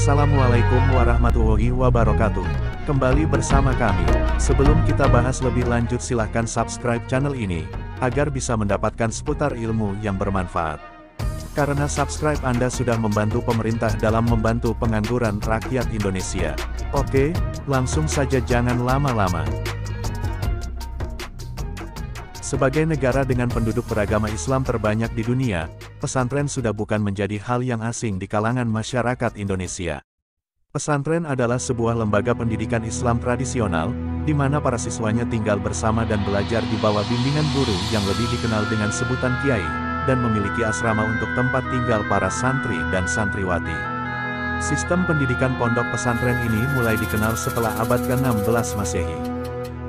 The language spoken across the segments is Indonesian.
Assalamualaikum warahmatullahi wabarakatuh. Kembali bersama kami. Sebelum kita bahas lebih lanjut, silahkan subscribe channel ini, agar bisa mendapatkan seputar ilmu yang bermanfaat. Karena subscribe Anda sudah membantu pemerintah dalam membantu pengangguran rakyat Indonesia. Oke, langsung saja, jangan lama-lama. Sebagai negara dengan penduduk beragama Islam terbanyak di dunia, pesantren sudah bukan menjadi hal yang asing di kalangan masyarakat Indonesia. Pesantren adalah sebuah lembaga pendidikan Islam tradisional, di mana para siswanya tinggal bersama dan belajar di bawah bimbingan guru yang lebih dikenal dengan sebutan kiai, dan memiliki asrama untuk tempat tinggal para santri dan santriwati. Sistem pendidikan pondok pesantren ini mulai dikenal setelah abad ke-16 Masehi.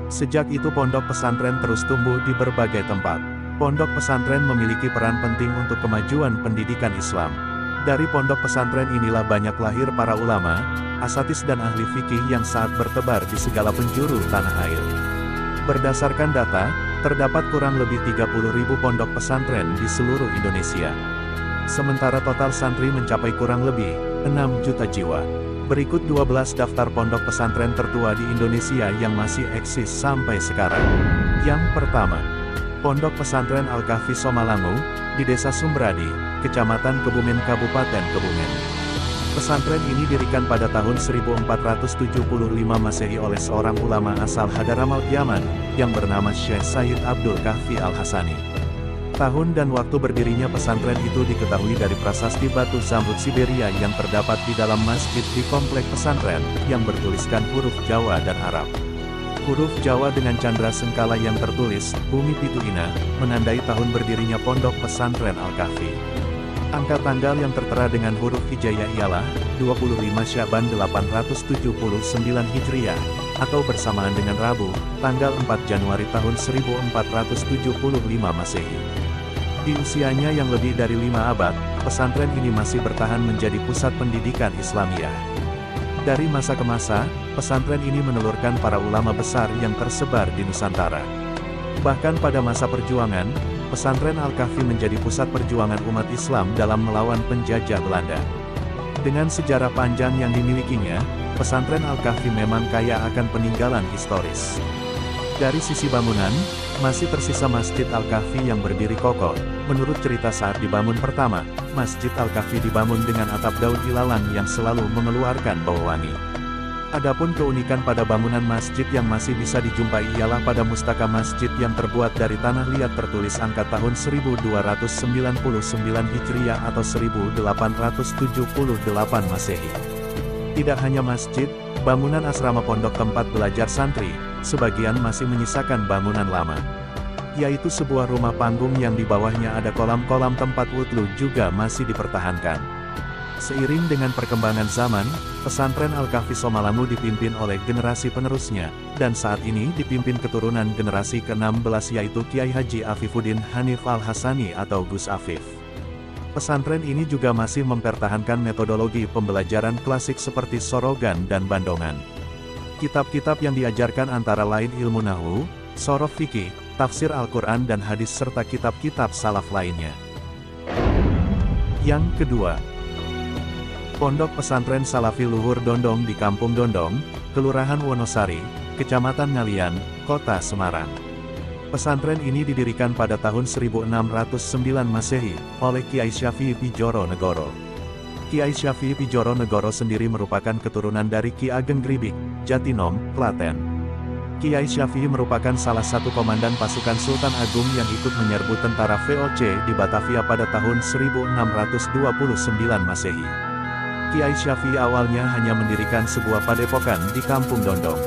Sejak itu pondok pesantren terus tumbuh di berbagai tempat. Pondok pesantren memiliki peran penting untuk kemajuan pendidikan Islam. Dari pondok pesantren inilah banyak lahir para ulama, asatis dan ahli fikih yang saat bertebar di segala penjuru tanah air. Berdasarkan data, terdapat kurang lebih 30.000 pondok pesantren di seluruh Indonesia. Sementara total santri mencapai kurang lebih 6 juta jiwa. Berikut 12 daftar pondok pesantren tertua di Indonesia yang masih eksis sampai sekarang. Yang pertama, Pondok Pesantren Al-Kahfi Somalangu, di Desa Sumberadi, Kecamatan Kebumen, Kabupaten Kebumen. Pesantren ini didirikan pada tahun 1475 Masehi oleh seorang ulama asal Hadramaut Yaman, yang bernama Syekh Sayyid Abdul Kahfi Al-Hasani. Tahun dan waktu berdirinya pesantren itu diketahui dari prasasti batu Zamrud Siberia yang terdapat di dalam masjid di komplek pesantren, yang bertuliskan huruf Jawa dan Arab. Huruf Jawa dengan candra sengkala yang tertulis, Bumi Pituina, menandai tahun berdirinya pondok pesantren Al-Kahfi. Angka tanggal yang tertera dengan huruf Hijaiyah ialah 25 Syaban 879 Hijriah, atau bersamaan dengan Rabu, tanggal 4 Januari tahun 1475 Masehi. Di usianya yang lebih dari 5 abad, pesantren ini masih bertahan menjadi pusat pendidikan Islamiyah. Dari masa ke masa, pesantren ini menelurkan para ulama besar yang tersebar di Nusantara. Bahkan pada masa perjuangan, pesantren Al-Kahfi menjadi pusat perjuangan umat Islam dalam melawan penjajah Belanda. Dengan sejarah panjang yang dimilikinya, pesantren Al-Kahfi memang kaya akan peninggalan historis. Dari sisi bangunan, masih tersisa Masjid Al-Kahfi yang berdiri kokoh. Menurut cerita saat dibangun pertama, Masjid Al-Kahfi dibangun dengan atap daun ilalang yang selalu mengeluarkan bau wangi. Adapun keunikan pada bangunan masjid yang masih bisa dijumpai ialah pada mustaka masjid yang terbuat dari tanah liat tertulis angka tahun 1299 Hijriah atau 1878 Masehi. Tidak hanya masjid, bangunan asrama pondok tempat belajar santri, sebagian masih menyisakan bangunan lama. Yaitu sebuah rumah panggung yang di bawahnya ada kolam-kolam tempat wudhu juga masih dipertahankan. Seiring dengan perkembangan zaman, pesantren Al-Kahfi Somalangu dipimpin oleh generasi penerusnya, dan saat ini dipimpin keturunan generasi ke-16 yaitu Kiai Haji Afifuddin Hanif Al-Hasani atau Gus Afif. Pesantren ini juga masih mempertahankan metodologi pembelajaran klasik seperti sorogan dan bandongan. Kitab-kitab yang diajarkan antara lain ilmu nahwu, sorof fikih, tafsir Al-Quran dan hadis serta kitab-kitab salaf lainnya. Yang kedua, Pondok Pesantren Salafi Luhur Dondong di Kampung Dondong, Kelurahan Wonosari, Kecamatan Ngalian, Kota Semarang. Pesantren ini didirikan pada tahun 1609 Masehi, oleh Kiai Syafi'i Pijoro Negoro. Kiai Syafi'i Pijoro Negoro sendiri merupakan keturunan dari Ki Ageng Gribik, Jatinom, Klaten. Kiai Syafi'i merupakan salah satu komandan pasukan Sultan Agung yang ikut menyerbu tentara VOC di Batavia pada tahun 1629 Masehi. Kiai Syafi'i awalnya hanya mendirikan sebuah padepokan di Kampung Dondong.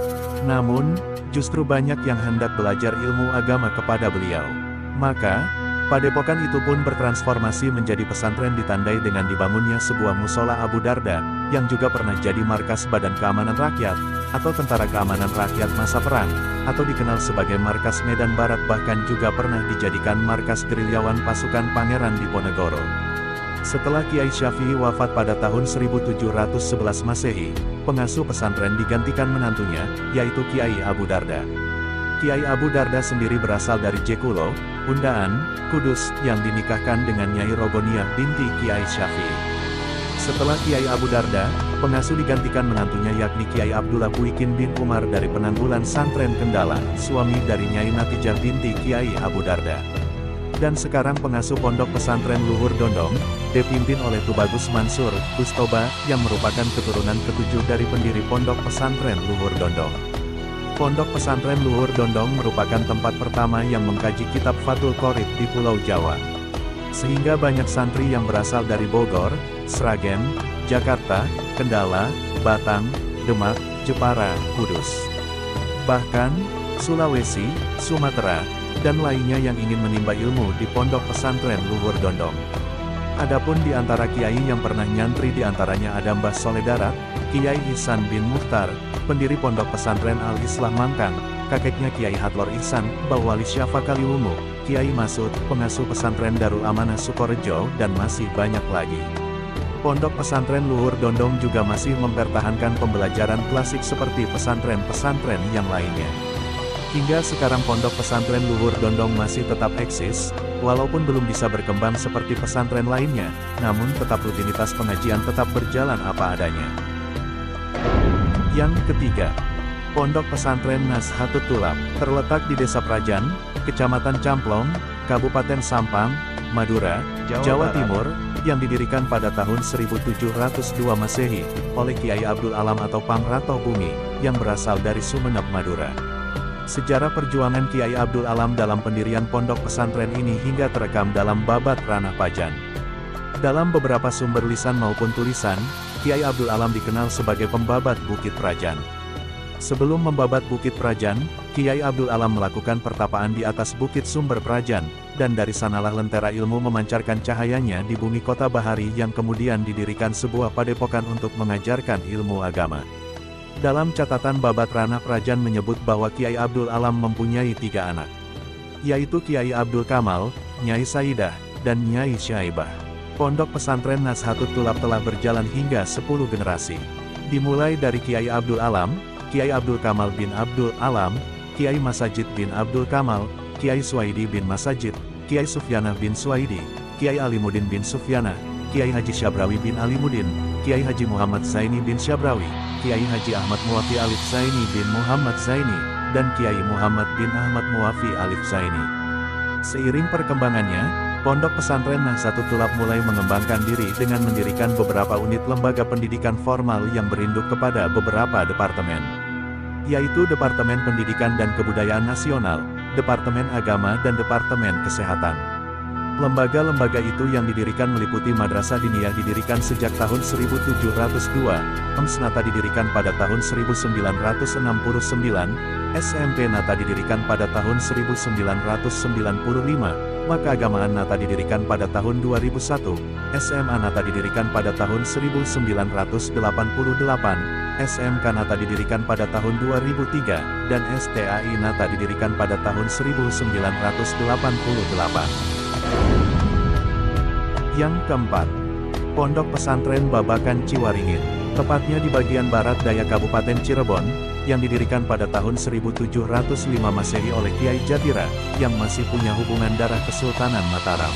Namun, justru banyak yang hendak belajar ilmu agama kepada beliau. Maka, padepokan itu pun bertransformasi menjadi pesantren ditandai dengan dibangunnya sebuah musola Abu Darda, yang juga pernah jadi markas Badan Keamanan Rakyat, atau Tentara Keamanan Rakyat masa perang, atau dikenal sebagai markas Medan Barat, bahkan juga pernah dijadikan markas gerilyawan pasukan Pangeran Diponegoro. Setelah Kiai Syafi'i wafat pada tahun 1711 Masehi, pengasuh pesantren digantikan menantunya, yaitu Kiai Abu Darda. Kiai Abu Darda sendiri berasal dari Jekulo, Undaan, Kudus, yang dinikahkan dengan Nyai Rogoniah binti Kiai Syafi'i. Setelah Kiai Abu Darda, pengasuh digantikan menantunya yakni Kiai Abdullah Buikin bin Umar dari Penanggulan Santren Kendala, suami dari Nyai Natijah binti Kiai Abu Darda. Dan sekarang pengasuh Pondok Pesantren Luhur Dondong, dipimpin oleh Tubagus Mansur, Kustoba, yang merupakan keturunan ketujuh dari pendiri Pondok Pesantren Luhur Dondong. Pondok Pesantren Luhur Dondong merupakan tempat pertama yang mengkaji kitab Fathul Qorib di Pulau Jawa. Sehingga banyak santri yang berasal dari Bogor, Sragen, Jakarta, Kendala, Batang, Demak, Jepara, Kudus, bahkan Sulawesi, Sumatera, dan lainnya yang ingin menimba ilmu di Pondok Pesantren Luhur Dondong. Adapun di antara kiai yang pernah nyantri di antaranya ada Mbah Soleh Darat, Kiai Ihsan bin Mukhtar, pendiri Pondok Pesantren Al-Islam Mangkang, kakeknya Kiai Hatlor Ihsan, Mbah Wali Syafa Kaliwungu, Kiai Masud, pengasuh pesantren Darul Amanah Sukorejo, dan masih banyak lagi. Pondok Pesantren Luhur Dondong juga masih mempertahankan pembelajaran klasik seperti pesantren-pesantren yang lainnya. Hingga sekarang Pondok Pesantren Luhur Dondong masih tetap eksis, walaupun belum bisa berkembang seperti pesantren lainnya, namun tetap rutinitas pengajian tetap berjalan apa adanya. Yang ketiga, Pondok Pesantren Nazhatut Tulab, terletak di Desa Prajan, Kecamatan Camplong, Kabupaten Sampang, Madura, Jawa Timur, yang didirikan pada tahun 1702 Masehi, oleh Kiai Abdul Alam atau Pamratoh Bumi, yang berasal dari Sumeneb, Madura. Sejarah perjuangan Kiai Abdul Alam dalam pendirian pondok pesantren ini hingga terekam dalam Babat Ranah Pajan. Dalam beberapa sumber lisan maupun tulisan, Kiai Abdul Alam dikenal sebagai pembabat Bukit Prajan. Sebelum membabat Bukit Prajan, Kiai Abdul Alam melakukan pertapaan di atas Bukit Sumber Prajan, dan dari sanalah lentera ilmu memancarkan cahayanya di bumi kota Bahari yang kemudian didirikan sebuah padepokan untuk mengajarkan ilmu agama. Dalam catatan Babat Ranah Prajan menyebut bahwa Kiai Abdul Alam mempunyai 3 anak, yaitu Kiai Abdul Kamal, Nyai Saidah, dan Nyai Syaibah. Pondok Pesantren Nazhatut Tulab telah berjalan hingga 10 generasi. Dimulai dari Kiai Abdul Alam, Kiai Abdul Kamal bin Abdul Alam, Kiai Masajid bin Abdul Kamal, Kiai Suwaidi bin Masajid, Kiai Sufyanah bin Suwaidi, Kiai Alimuddin bin Sufyanah, Kiai Haji Syabrawi bin Alimuddin, Kiai Haji Muhammad Zaini bin Syabrawi, Kiai Haji Ahmad Muwafi Alif Zaini bin Muhammad Zaini, dan Kiai Muhammad bin Ahmad Muwafi Alif Zaini. Seiring perkembangannya, Pondok Pesantren Nazhatut Tulab mulai mengembangkan diri dengan mendirikan beberapa unit lembaga pendidikan formal yang berinduk kepada beberapa departemen, yaitu Departemen Pendidikan dan Kebudayaan Nasional, Departemen Agama dan Departemen Kesehatan. Lembaga-lembaga itu yang didirikan meliputi Madrasah Diniyah didirikan sejak tahun 1702, Nata didirikan pada tahun 1969, SMP Nata didirikan pada tahun 1995, Maka Agamaan Nata didirikan pada tahun 2001, SMA Nata didirikan pada tahun 1988, SMK Nata didirikan pada tahun 2003, dan STAI Nata didirikan pada tahun 1988. Yang keempat, Pondok Pesantren Babakan Ciwaringin, tepatnya di bagian barat daya Kabupaten Cirebon, yang didirikan pada tahun 1705 Masehi oleh Kiai Jatira, yang masih punya hubungan darah Kesultanan Mataram.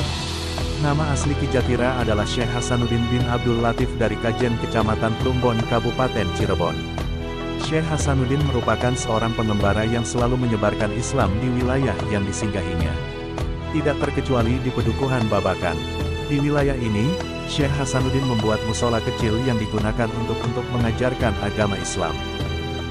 Nama asli Ki Jatira adalah Syekh Hasanuddin bin Abdul Latif dari Kajen Kecamatan Plumbon, Kabupaten Cirebon. Syekh Hasanuddin merupakan seorang pengembara yang selalu menyebarkan Islam di wilayah yang disinggahinya, tidak terkecuali di Pedukuhan Babakan. Di wilayah ini, Syekh Hasanuddin membuat musola kecil yang digunakan untuk mengajarkan agama Islam.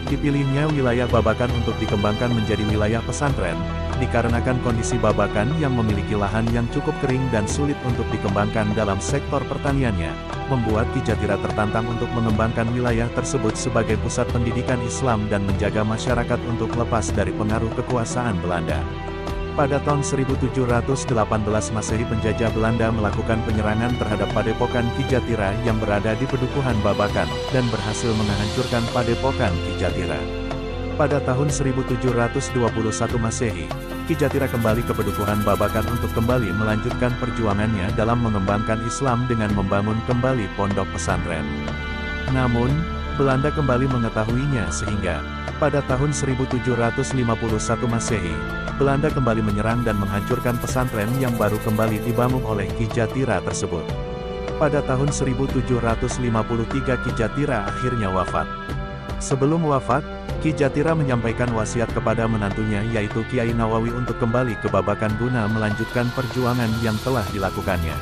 Dipilihnya wilayah Babakan untuk dikembangkan menjadi wilayah pesantren, dikarenakan kondisi Babakan yang memiliki lahan yang cukup kering dan sulit untuk dikembangkan dalam sektor pertaniannya, membuat Ki Jatira tertantang untuk mengembangkan wilayah tersebut sebagai pusat pendidikan Islam dan menjaga masyarakat untuk lepas dari pengaruh kekuasaan Belanda. Pada tahun 1718 Masehi penjajah Belanda melakukan penyerangan terhadap Padepokan Ki Jatira yang berada di Pedukuhan Babakan, dan berhasil menghancurkan Padepokan Ki Jatira. Pada tahun 1721 Masehi, Ki Jatira kembali ke Pedukuhan Babakan untuk kembali melanjutkan perjuangannya dalam mengembangkan Islam dengan membangun kembali pondok pesantren. Namun, Belanda kembali mengetahuinya sehingga, pada tahun 1751 Masehi, Belanda kembali menyerang dan menghancurkan pesantren yang baru kembali dibangun oleh Ki Jatira tersebut. Pada tahun 1753 Ki Jatira akhirnya wafat. Sebelum wafat, Ki Jatira menyampaikan wasiat kepada menantunya yaitu Kiai Nawawi untuk kembali ke Babakan guna melanjutkan perjuangan yang telah dilakukannya.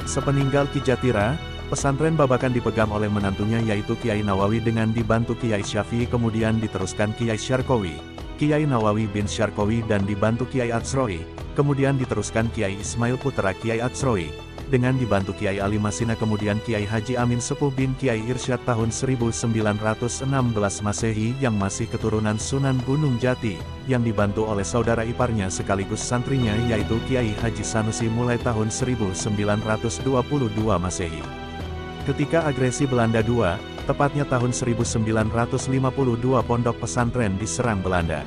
Sepeninggal Ki Jatira, pesantren Babakan dipegang oleh menantunya yaitu Kiai Nawawi dengan dibantu Kiai Syafi'i, kemudian diteruskan Kiai Syarqawi, Kiai Nawawi bin Syarqawi dan dibantu Kiai Atsroi, kemudian diteruskan Kiai Ismail putra Kiai Atsroi, dengan dibantu Kiai Ali Masina, kemudian Kiai Haji Amin Sepuh bin Kiai Irsyad tahun 1916 Masehi yang masih keturunan Sunan Gunung Jati, yang dibantu oleh saudara iparnya sekaligus santrinya yaitu Kiai Haji Sanusi mulai tahun 1922 Masehi. Ketika agresi Belanda II, tepatnya tahun 1952 pondok pesantren diserang Belanda.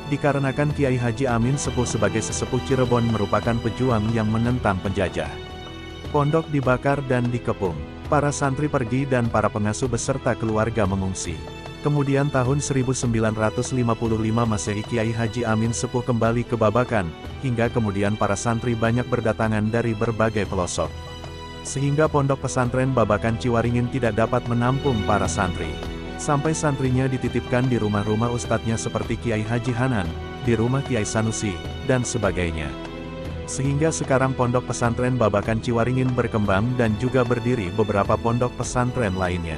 Dikarenakan Kiai Haji Amin Sepuh sebagai sesepuh Cirebon merupakan pejuang yang menentang penjajah, pondok dibakar dan dikepung. Para santri pergi dan para pengasuh beserta keluarga mengungsi. Kemudian tahun 1955 Masehi Kiai Haji Amin Sepuh kembali ke Babakan, hingga kemudian para santri banyak berdatangan dari berbagai pelosok. Sehingga pondok pesantren Babakan Ciwaringin tidak dapat menampung para santri. Sampai santrinya dititipkan di rumah-rumah ustadznya seperti Kiai Haji Hanan, di rumah Kiai Sanusi, dan sebagainya. Sehingga sekarang pondok pesantren Babakan Ciwaringin berkembang dan juga berdiri beberapa pondok pesantren lainnya.